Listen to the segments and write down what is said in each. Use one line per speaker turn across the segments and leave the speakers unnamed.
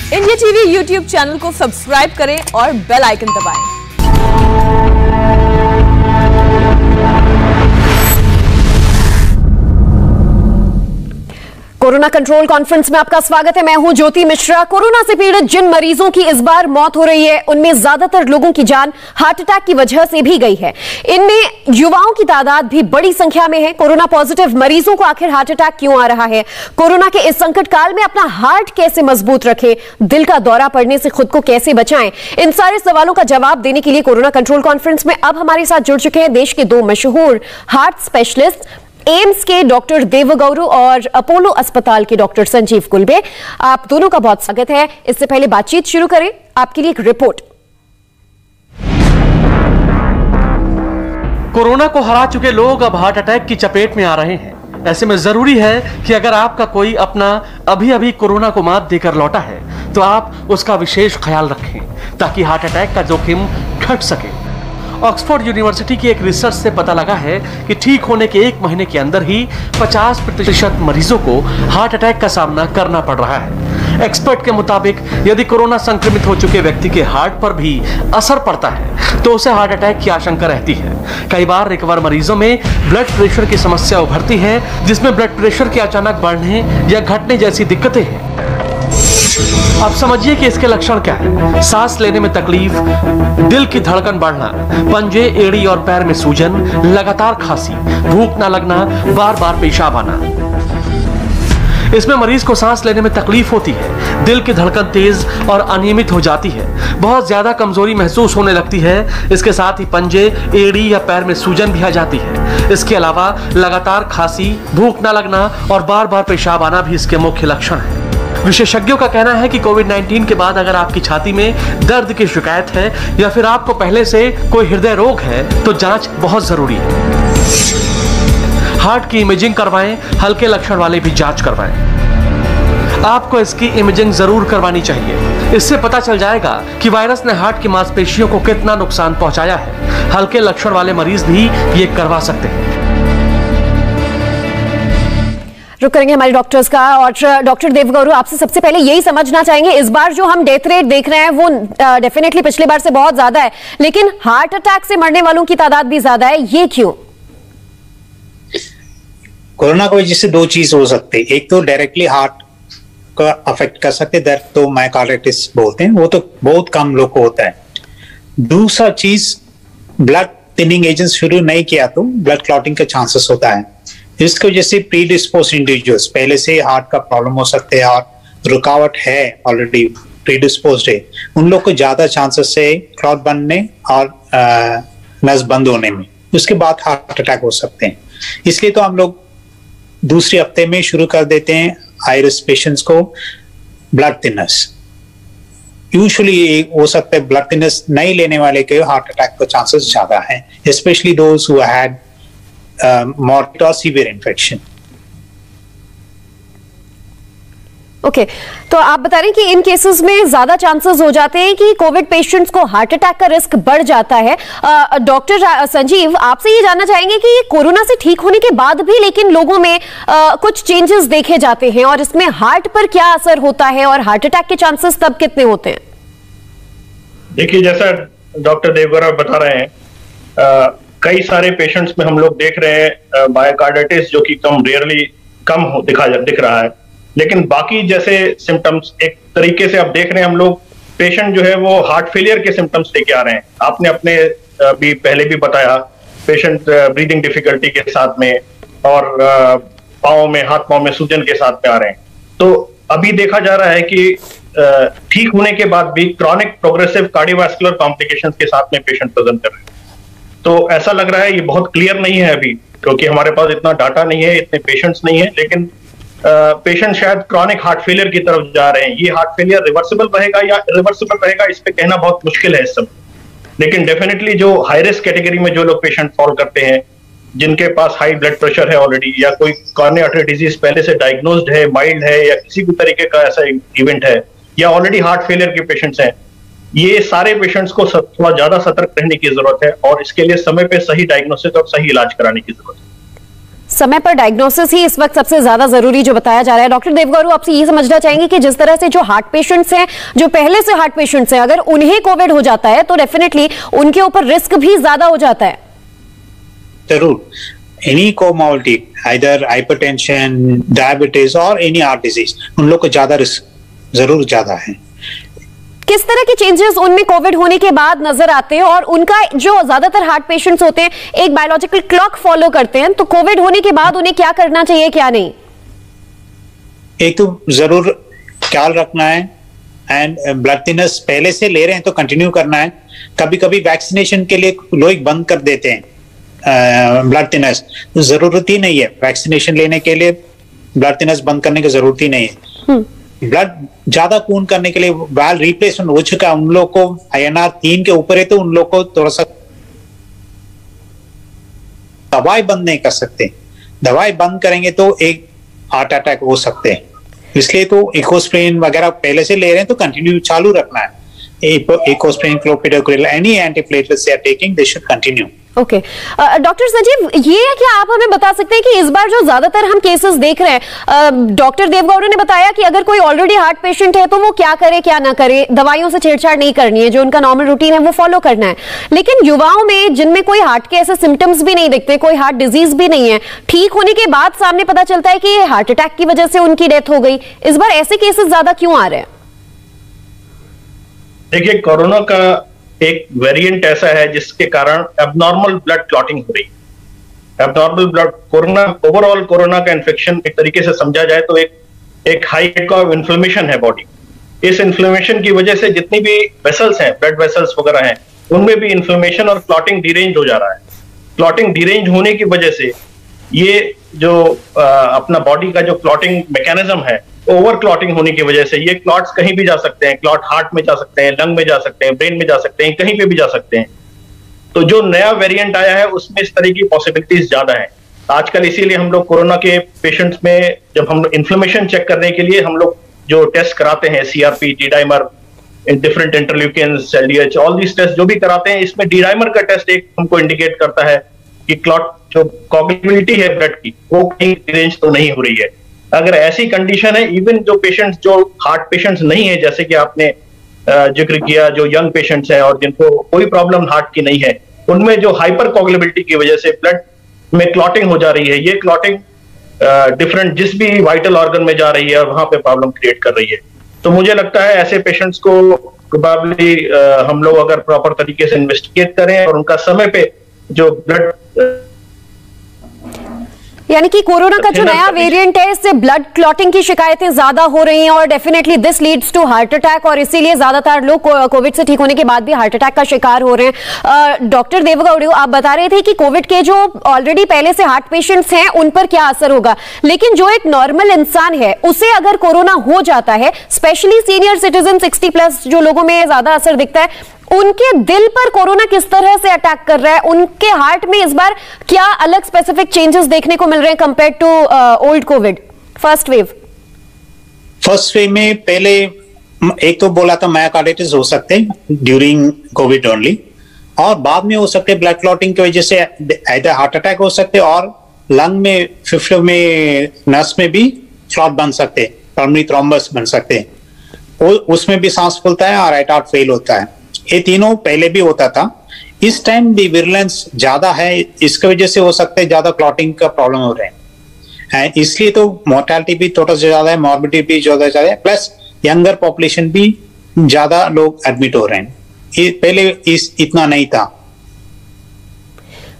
India TV YouTube channel को subscribe करें और बेल आइकन दबाएं। कोरोना कंट्रोल कॉन्फ्रेंस में आपका स्वागत है। मैं हूं ज्योति मिश्रा। कोरोना से पीड़ित जिन मरीजों की इस बार मौत हो रही है, उनमें ज्यादातर लोगों की जान हार्ट अटैक की वजह से भी गई है। इनमें युवाओं की तादाद भी बड़ी संख्या में है। कोरोना पॉजिटिव मरीजों को आखिर हार्ट अटैक क्यों आ रहा है? कोरोना के इस संकट काल में अपना हार्ट कैसे मजबूत रखें? दिल का दौरा पड़ने से खुद को कैसे बचाएं? इन सारे सवालों का जवाब देने के लिए कोरोना कंट्रोल कॉन्फ्रेंस में अब हमारे साथ जुड़ चुके हैं देश के दो मशहूर हार्ट स्पेशलिस्ट, एम्स के डॉक्टर देवगौरू और अपोलो अस्पताल के डॉक्टर संजीव कुलबे। आप दोनों का बहुत स्वागत है। इससे पहले बातचीत शुरू करें, आपके लिए एक रिपोर्ट।
कोरोना को हरा चुके लोग अब हार्ट अटैक की चपेट में आ रहे हैं। ऐसे में जरूरी है कि अगर आपका कोई अपना अभी कोरोना को मात देकर लौटा है तो आप उसका विशेष ख्याल रखें ताकि हार्ट अटैक का जोखिम घट सके। ऑक्सफोर्ड यूनिवर्सिटी की एक रिसर्च से पता लगा है कि ठीक होने के 1 महीने के अंदर ही 50% मरीजों को हार्ट अटैक का सामना करना पड़ रहा है। एक्सपर्ट के मुताबिक यदि कोरोना संक्रमित हो चुके व्यक्ति के हार्ट पर भी असर पड़ता है तो उसे हार्ट अटैक की आशंका रहती है। कई बार रिकवर मरीजों में ब्लड प्रेशर की समस्या उभरती है, जिसमें ब्लड प्रेशर के अचानक बढ़ने या घटने जैसी दिक्कतें हैं। अब समझिए कि इसके लक्षण क्या है। सांस लेने में तकलीफ, दिल की धड़कन बढ़ना, पंजे, एड़ी और पैर में सूजन, लगातार खांसी, भूख ना लगना, बार बार पेशाब आना। इसमें मरीज को सांस लेने में तकलीफ होती है, दिल की धड़कन तेज और अनियमित हो जाती है, बहुत ज्यादा कमजोरी महसूस होने लगती है। इसके साथ ही पंजे, एड़ी या पैर में सूजन भी आ जाती है। इसके अलावा लगातार खांसी, भूख ना लगना और बार बार पेशाब आना भी इसके मुख्य लक्षण है। विशेषज्ञों का कहना है कि कोविड-19 के बाद अगर आपकी छाती में दर्द की शिकायत है या फिर आपको पहले से कोई हृदय रोग है तो जांच बहुत जरूरी है। हार्ट की इमेजिंग करवाएं, हल्के लक्षण वाले भी जांच करवाएं। आपको इसकी इमेजिंग जरूर करवानी चाहिए। इससे पता चल जाएगा कि वायरस ने हार्ट की मांसपेशियों को कितना नुकसान पहुंचाया है। हल्के लक्षण वाले मरीज भी ये करवा सकते हैं।
रुक करेंगे हमारे डॉक्टर्स का। और डॉक्टर देवगौरू, आपसे सबसे पहले यही समझना चाहेंगे, इस बार जो हम डेथ रेट देख रहे हैं वो डेफिनेटली पिछले बार से बहुत ज्यादा है, लेकिन हार्ट अटैक से मरने वालों की तादाद भी ज्यादा है, ये क्यों?
कोरोना की वजह से 2 चीज हो सकती है। एक तो डायरेक्टली हार्ट का अफेक्ट कर सकते, दैट तो मायोकार्डाइटिस बोलते हैं, वो तो बहुत कम लोग को होता है। दूसरा चीज, ब्लड थिनिंग एजेंट शुरू नहीं किया तो ब्लड क्लॉटिंग का चांसेस होता है। इसकी वजह से प्रीडिस्पोज इंडिविजुअल्स, पहले से हार्ट का प्रॉब्लम हो सकते हैं और रुकावट है, ऑलरेडी प्रीडिस्पोज है, उन लोग को ज्यादा चांसेस है क्लॉट बनने और नस बंद होने में। उसके बाद हार्ट अटैक हो सकते हैं। इसलिए तो हम लोग दूसरे हफ्ते में शुरू कर देते हैं हाई रिस्क पेशेंट्स को ब्लड थिनर्स। यूजुअली हो सकता है ब्लड थिनर्स नहीं लेने वाले के हार्ट अटैक का चांसेस ज्यादा है, specially those who had moderate or severe infection.
Okay, तो आप बता रहे हैं कि इन केसेस में ज्यादा चांसेस हो जाते हैं कि कोविड पेशेंट्स को हार्ट अटैक का रिस्क बढ़ जाता है। डॉक्टर संजीव, आपसे ये जानना चाहेंगे कि कोरोना से ठीक होने के बाद भी लेकिन लोगों में कुछ चेंजेस देखे जाते हैं और इसमें हार्ट पर क्या असर होता है और हार्ट अटैक के चांसेस तब कितने होते हैं?
देखिए, जैसा डॉक्टर देवगौरू बता रहे हैं, कई सारे पेशेंट्स में हम लोग देख रहे हैं मायोकार्डाइटिस जो कि दिख रहा है, लेकिन बाकी जैसे सिम्टम्स एक तरीके से आप देख रहे हैं, हम लोग पेशेंट जो है वो हार्ट फेलियर के सिम्टम्स लेके आ रहे हैं। आपने अपने भी पहले भी बताया, पेशेंट ब्रीदिंग डिफिकल्टी के साथ में और हाथ पांव में सूजन के साथ में आ रहे हैं। तो अभी देखा जा रहा है कि ठीक होने के बाद भी क्रॉनिक प्रोग्रेसिव कार्डियोवास्कुलर कॉम्प्लिकेशंस के साथ में पेशेंट प्रेजेंट कर रहे हैं। तो ऐसा लग रहा है, ये बहुत क्लियर नहीं है अभी क्योंकि हमारे पास इतना डाटा नहीं है, इतने पेशेंट्स नहीं है, लेकिन पेशेंट शायद क्रॉनिक हार्ट फेलियर की तरफ जा रहे हैं। ये हार्ट फेलियर रिवर्सिबल रहेगा या इरिवर्सिबल रहेगा, इस पे कहना बहुत मुश्किल है इस समय। लेकिन डेफिनेटली जो हाई रिस्क कैटेगरी में जो लोग पेशेंट फॉल करते हैं, जिनके पास हाई ब्लड प्रेशर है ऑलरेडी, या कोई कॉर्निया आर्टरी डिजीज पहले से डायग्नोस्ड है, माइल्ड है, या किसी भी तरीके का ऐसा इवेंट है, या ऑलरेडी हार्ट फेलियर के पेशेंट्स हैं, ये सारे पेशेंट्स को थोड़ा ज्यादा सतर्क रहने की जरूरत है और इसके लिए समय पे सही डायग्नोसिस और सही इलाज कराने की जरूरत है।
समय पर डायग्नोसिस ही इस वक्त सबसे ज्यादा जरूरी जो बताया जा रहा है। डॉक्टर देवगौरू, आपसे ये समझना चाहेंगे कि जिस तरह से जो हार्ट पेशेंट्स हैं, जो पहले से हार्ट पेशेंट्स हैं, अगर उन्हें कोविड हो जाता है तो डेफिनेटली उनके ऊपर रिस्क भी ज्यादा हो जाता है।
जरूर, any comorbidity, either hypertension, diabetes और एनी हार्ट डिजीज, उन लोग को ज्यादा रिस्क जरूर ज्यादा है।
किस तरह के चेंजेस उनमें कोविड होने के बाद नजर आते हैं, और उनका जो ज्यादातर हार्ट पेशेंट्स होते हैं एक बायोलॉजिकल क्लॉक फॉलो करते हैं, तो कोविड होने के बाद उन्हें क्या करना चाहिए, क्या नहीं?
एक तो जरूर ख्याल रखना है, एंड ब्लड थिनर्स पहले से ले रहे हैं तो कंटिन्यू करना है। कभी कभी वैक्सीनेशन के लिए लोग बंद कर देते हैं ब्लड थिनर्स, जरूरत ही नहीं है वैक्सीनेशन लेने के लिए, ब्लड थिनर्स बंद करने की जरूरत ही नहीं है। ब्लड ज्यादा खून करने के लिए वाल्व रिप्लेसमेंट हो चुका है, उन लोग को INR 3 के ऊपर है तो उन लोग को थोड़ा सा दवाई बंद नहीं कर सकते, दवाई बंद करेंगे तो एक हार्ट अटैक हो सकते हैं, इसलिए तो इकोस्प्रिन वगैरह पहले से ले रहे हैं तो कंटिन्यू चालू रखना है। Ecosprin, clopidogrel, any antiplatelets they are taking, they should continue.
Okay, doctor Sanjeev, ये क्या आप हमें बता सकते हैं कि इस बार जो ज्यादातर हम केसेस देख रहे हैं, डॉक्टर देवगौरू ने बताया कि अगर कोई ऑलरेडी हार्ट पेशेंट है तो वो क्या करे क्या ना करे, दवाइयों से छेड़छाड़ नहीं करनी है, जो उनका नॉर्मल रूटीन है वो फॉलो करना है, लेकिन युवाओं में जिनमें कोई हार्ट के ऐसे सिम्टम्स भी नहीं दिखते, कोई हार्ट डिजीज भी नहीं है, ठीक होने के बाद सामने पता चलता है कि हार्ट अटैक की वजह से उनकी डेथ हो गई, इस बार ऐसे केसेस ज्यादा क्यों आ रहे हैं?
देखिए, कोरोना का एक वेरिएंट ऐसा है जिसके कारण एबनॉर्मल ब्लड क्लॉटिंग हो रही है। Abnormal blood corona, overall corona का इन्फेक्शन एक तरीके से समझा जाए तो एक हाई रेट ऑफ इन्फ्लेमेशन है बॉडी। इस इन्फ्लेमेशन की वजह से जितनी भी वेसल्स हैं, ब्लड वेसल्स वगैरह हैं, उनमें भी इन्फ्लेमेशन और क्लॉटिंग डिरेंज हो जा रहा है। क्लॉटिंग डिरेंज होने की वजह से ये जो अपना बॉडी का जो क्लॉटिंग मैकेनिज्म है, ओवर क्लॉटिंग होने की वजह से ये क्लॉट्स कहीं भी जा सकते हैं, क्लॉट हार्ट में जा सकते हैं, लंग में जा सकते हैं, ब्रेन में जा सकते हैं, कहीं पे भी जा सकते हैं। तो जो नया वेरिएंट आया है उसमें इस तरह की पॉसिबिलिटीज ज्यादा है आजकल। इसीलिए हम लोग कोरोना के पेशेंट्स में जब हम इन्फ्लेमेशन चेक करने के लिए हम लोग जो टेस्ट कराते हैं, CRP, D-dimer, different interleukins, LDH, all this test जो भी कराते हैं, इसमें D-dimer का टेस्ट एक हमको इंडिकेट करता है कि क्लॉट जो कॉग्निबिलिटी है ब्लड की वो कहीं डिरेंज तो नहीं हो रही है। अगर ऐसी कंडीशन है, इवन जो पेशेंट्स जो हार्ट पेशेंट्स नहीं है, जैसे कि आपने जिक्र किया, जो यंग पेशेंट्स हैं और जिनको कोई प्रॉब्लम हार्ट की नहीं है, उनमें जो हाइपर कोगुलेबिलिटी की वजह से ब्लड में क्लॉटिंग हो जा रही है, ये क्लॉटिंग डिफरेंट जिस भी वाइटल ऑर्गन में जा रही है और वहां पे प्रॉब्लम क्रिएट कर रही है। तो मुझे लगता है ऐसे पेशेंट्स को प्रोबेबली हम लोग अगर प्रॉपर तरीके से इन्वेस्टिगेट करें और उनका समय पे जो ब्लड,
यानी कि कोरोना का जो नया वेरिएंट है इससे ब्लड क्लॉटिंग की शिकायतें ज्यादा हो रही हैं और definitely this leads to heart attack, और इसीलिए ज्यादातर लोग कोविड से ठीक होने के बाद भी हार्ट अटैक का शिकार हो रहे हैं। डॉक्टर देवगौरू, आप बता रहे थे कि कोविड के जो ऑलरेडी पहले से हार्ट पेशेंट्स हैं उन पर क्या असर होगा, लेकिन जो एक नॉर्मल इंसान है उसे अगर कोरोना हो जाता है, स्पेशली सीनियर सिटीजन 60+ जो लोगों में ज्यादा असर दिखता है, उनके दिल पर कोरोना किस तरह से अटैक कर रहा है, उनके हार्ट में इस बार क्या अलग स्पेसिफिक चेंजेस देखने को मिल रहे हैं compare to old Covid first wave?
First wave में पहले एक तो बोला था मायोकार्डिटिस हो सकते हैं ड्यूरिंग कोविड ओनली, और बाद में हो सकते ब्लड क्लॉटिंग की वजह से आइदर हार्ट अटैक हो सकते, और लंग में, फेफड़े में, नस में भी क्लॉट बन सकते, पल्मोनरी थ्रोम्बस बन सकते, उसमें भी सांस फूलता है और राइट हार्ट फेल होता है। ये तीनों पहले भी होता था, इस टाइम भी विरुलेंस ज्यादा है, इसकी वजह से हो सकता है ज्यादा क्लॉटिंग का प्रॉब्लम हो रहे हैं, इसलिए तो मोर्टेलिटी भी थोड़ा सा ज्यादा है, मॉर्बिडिटी भी ज्यादा है, प्लस यंगर पॉपुलेशन भी ज्यादा लोग एडमिट हो रहे हैं, ये पहले इतना नहीं था।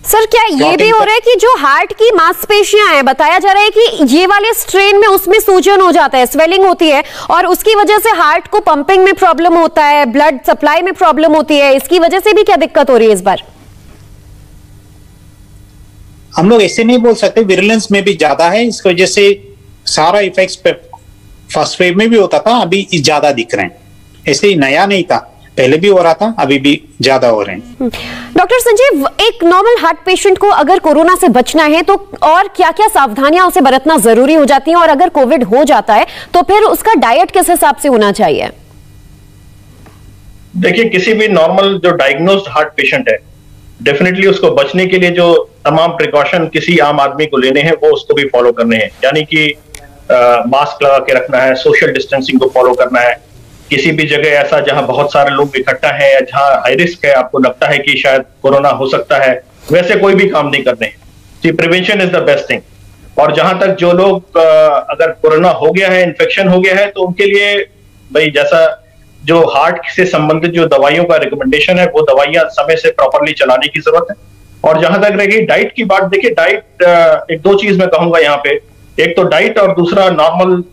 सर, क्या ये भी हो रहा है कि जो हार्ट की मांसपेशियां हैं, बताया जा रहा है कि ये वाले स्ट्रेन में उसमें सूजन हो जाता है, स्वेलिंग होती है, और उसकी वजह से हार्ट को पंपिंग में प्रॉब्लम होता है, ब्लड सप्लाई में प्रॉब्लम होती है, इसकी वजह से भी क्या दिक्कत हो रही है इस बार?
हम लोग ऐसे नहीं बोल सकते, विरुलेंस में भी ज्यादा है, इसकी वजह से सारा इफेक्ट्स फर्स्ट वेव में भी होता था, अभी ज्यादा दिख रहे हैं, ऐसे ही नया नहीं था, पहले भी हो रहा था, अभी भी ज्यादा हो रहे हैं।
डॉक्टर संजीव, एक नॉर्मल हार्ट पेशेंट को अगर कोरोना से बचना है तो और क्या क्या सावधानियां उसे बरतना जरूरी हो जाती हैं, और अगर कोविड हो जाता है तो फिर उसका डाइट किस हिसाब से होना चाहिए?
देखिए, किसी भी नॉर्मल जो डायग्नोज्ड हार्ट पेशेंट है डेफिनेटली उसको बचने के लिए जो तमाम प्रिकॉशन किसी आम आदमी को लेने हैं वो उसको भी फॉलो करने हैं, यानी कि मास्क लगा के रखना है, सोशल डिस्टेंसिंग को फॉलो करना है, किसी भी जगह ऐसा जहां बहुत सारे लोग इकट्ठा है या जहां हाई रिस्क है, आपको लगता है कि शायद कोरोना हो सकता है, वैसे कोई भी काम नहीं करने हैं। जी, prevention is the best thing. और जहां तक जो लोग अगर कोरोना हो गया है, इन्फेक्शन हो गया है, तो उनके लिए भाई जैसा जो हार्ट से संबंधित जो दवाइयों का रिकमेंडेशन है वो दवाइयां समय से प्रॉपरली चलाने की जरूरत है। और जहां तक रह गई डाइट की बात, देखिए डाइट एक दो चीज मैं कहूंगा यहाँ पे, एक तो डाइट और दूसरा नॉर्मल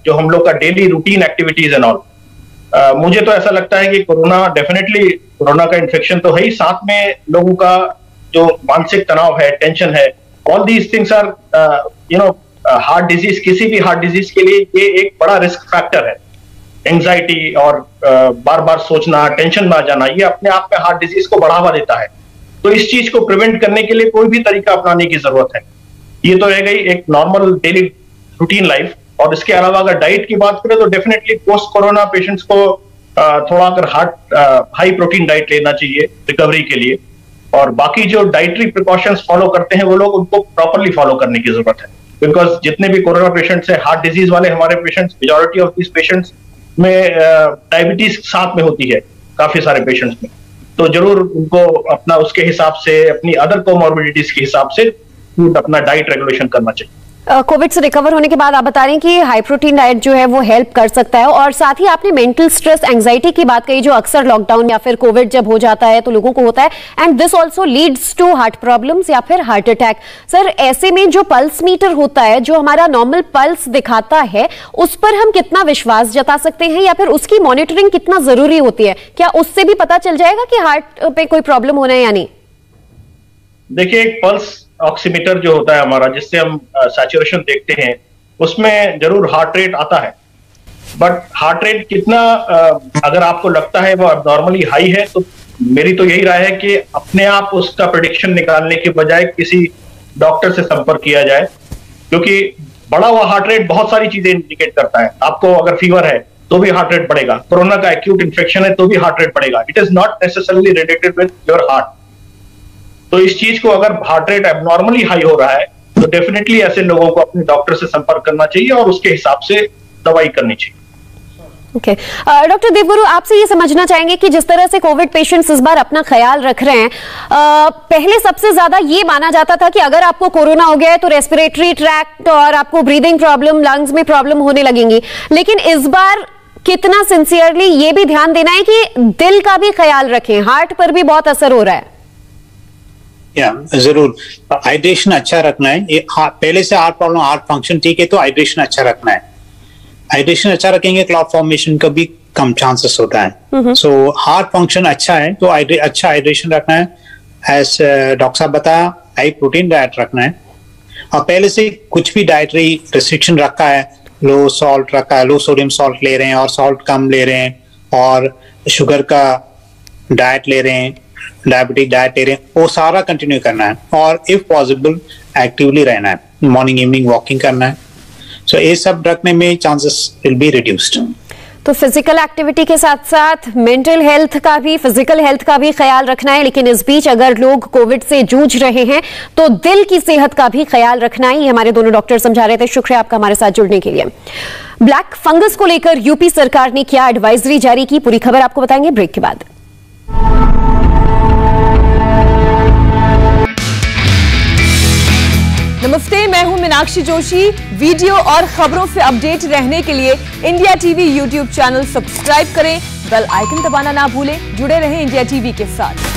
जो हम लोग का daily routine activities and all. मुझे तो ऐसा लगता है कि कोरोना का इन्फेक्शन तो है ही, साथ में लोगों का जो मानसिक तनाव है, टेंशन है, all these things are heart disease, किसी भी हार्ट डिजीज के लिए ये एक बड़ा रिस्क फैक्टर है। एंजाइटी और बार बार सोचना, टेंशन में आ जाना, ये अपने आप में हार्ट डिजीज को बढ़ावा देता है। तो इस चीज को प्रिवेंट करने के लिए कोई भी तरीका अपनाने की जरूरत है। ये तो रह गई एक नॉर्मल डेली रूटीन लाइफ। और इसके अलावा अगर डाइट की बात करें तो डेफिनेटली पोस्ट कोरोना पेशेंट्स को थोड़ा अगर हाई प्रोटीन डाइट लेना चाहिए रिकवरी के लिए। और बाकी जो डाइटरी प्रिकॉशंस फॉलो करते हैं वो लोग उनको प्रॉपरली फॉलो करने की जरूरत है, बिकॉज जितने भी कोरोना पेशेंट्स हैं, हार्ट डिजीज वाले हमारे patients, majority of these patients में डायबिटीज साथ में होती है काफी सारे पेशेंट्स में। तो जरूर उनको अपना उसके हिसाब से, अपनी अदर कोमॉर्बिडिटीज के हिसाब से अपना डाइट रेगुलेशन करना चाहिए।
कोविड से रिकवर होने के बाद आप बता रहे हैं कि हाई प्रोटीन डाइट जो है वो हेल्प कर सकता है। और साथ ही आपने मेंटल स्ट्रेस, एंजाइटी की बात कही, जो अक्सर लॉकडाउन या फिर कोविड जब हो जाता है तो लोगों को होता है, and this also leads to heart problems या फिर हार्ट अटैक। सर, ऐसे में जो पल्स मीटर होता है, जो हमारा नॉर्मल पल्स दिखाता है, उस पर हम कितना विश्वास जता सकते हैं या फिर उसकी मॉनिटरिंग कितना जरूरी होती है? क्या उससे भी पता चल जाएगा कि हार्ट पे कोई प्रॉब्लम होना है या नहीं?
देखिए, एक पल्स ऑक्सीमीटर जो होता है हमारा, जिससे हम सैचुरेशन देखते हैं, उसमें जरूर हार्ट रेट आता है। बट हार्ट रेट कितना अगर आपको लगता है वो नॉर्मली हाई है, तो मेरी तो यही राय है कि अपने आप उसका प्रेडिक्शन निकालने के बजाय किसी डॉक्टर से संपर्क किया जाए, क्योंकि बढ़ा हुआ हार्ट रेट बहुत सारी चीजें इंडिकेट करता है। आपको अगर फीवर है तो भी हार्ट रेट बढ़ेगा, कोरोना का एक्यूट इन्फेक्शन है तो भी हार्ट रेट बढ़ेगा। It is not necessarily related with your heart. तो इस चीज को, अगर हार्ट रेट एबनॉर्मली हाई हो रहा है तो डेफिनेटली ऐसे लोगों को अपने डॉक्टर से संपर्क करना चाहिए और उसके हिसाब से दवाई करनी चाहिए।
ओके, डॉक्टर देवगुरु, आपसे ये समझना चाहेंगे कि जिस तरह से कोविड पेशेंट्स इस बार अपना ख्याल रख रहे हैं, पहले सबसे ज्यादा ये माना जाता था कि अगर आपको कोरोना हो गया है तो रेस्पिरेटरी ट्रैक्ट और आपको ब्रीदिंग प्रॉब्लम, लंग्स में प्रॉब्लम होने लगेंगी, लेकिन इस बार कितना सिंसियरली ये भी ध्यान देना है कि दिल का भी ख्याल रखें, हार्ट पर भी बहुत असर हो रहा है।
जरूर हाइड्रेशन अच्छा रखना है। ये पहले से हार्ट प्रॉब्लम, हार्ट फंक्शन ठीक है तो हाइड्रेशन अच्छा रखना है। हाइड्रेशन अच्छा रखेंगे, क्लॉट फॉर्मेशन का भी कम चांसेस होता है। सो हार्ट फंक्शन अच्छा है तो अच्छा हाइड्रेशन रखना है। एज डॉक्टर साहब बताया, हाई प्रोटीन डाइट रखना है। और पहले से कुछ भी डाइटरी रिस्ट्रिक्शन रखा है, लो सॉल्ट रखा है, लो सोडियम सॉल्ट ले रहे हैं और सॉल्ट कम ले रहे हैं, और शुगर का डाइट ले रहे हैं, डायबिटिक डाइट ले रहे हैं, वो सारा कंटिन्यू करना है। और इफ पॉसिबल एक्टिवली रहना है, मॉर्निंग इवनिंग वॉकिंग करना है। सो ये सब रखने में चांसेस विल बी रिड्यूस्ड।
तो फिजिकल एक्टिविटी के साथ साथ मेंटल हेल्थ का भी, फिजिकल हेल्थ का भी ख्याल रखना है। लेकिन इस बीच अगर लोग कोविड से जूझ रहे हैं तो दिल की सेहत का भी ख्याल रखना है। ये हमारे दोनों डॉक्टर समझा रहे थे। शुक्रिया आपका हमारे साथ जुड़ने के लिए। ब्लैक फंगस को लेकर यूपी सरकार ने क्या एडवाइजरी जारी की, पूरी खबर आपको बताएंगे ब्रेक के बाद।
नमस्ते, मैं हूं मीनाक्षी जोशी। वीडियो और खबरों से अपडेट रहने के लिए India TV YouTube channel subscribe करें, बेल आइकन दबाना ना भूलें। जुड़े रहें इंडिया टीवी के साथ।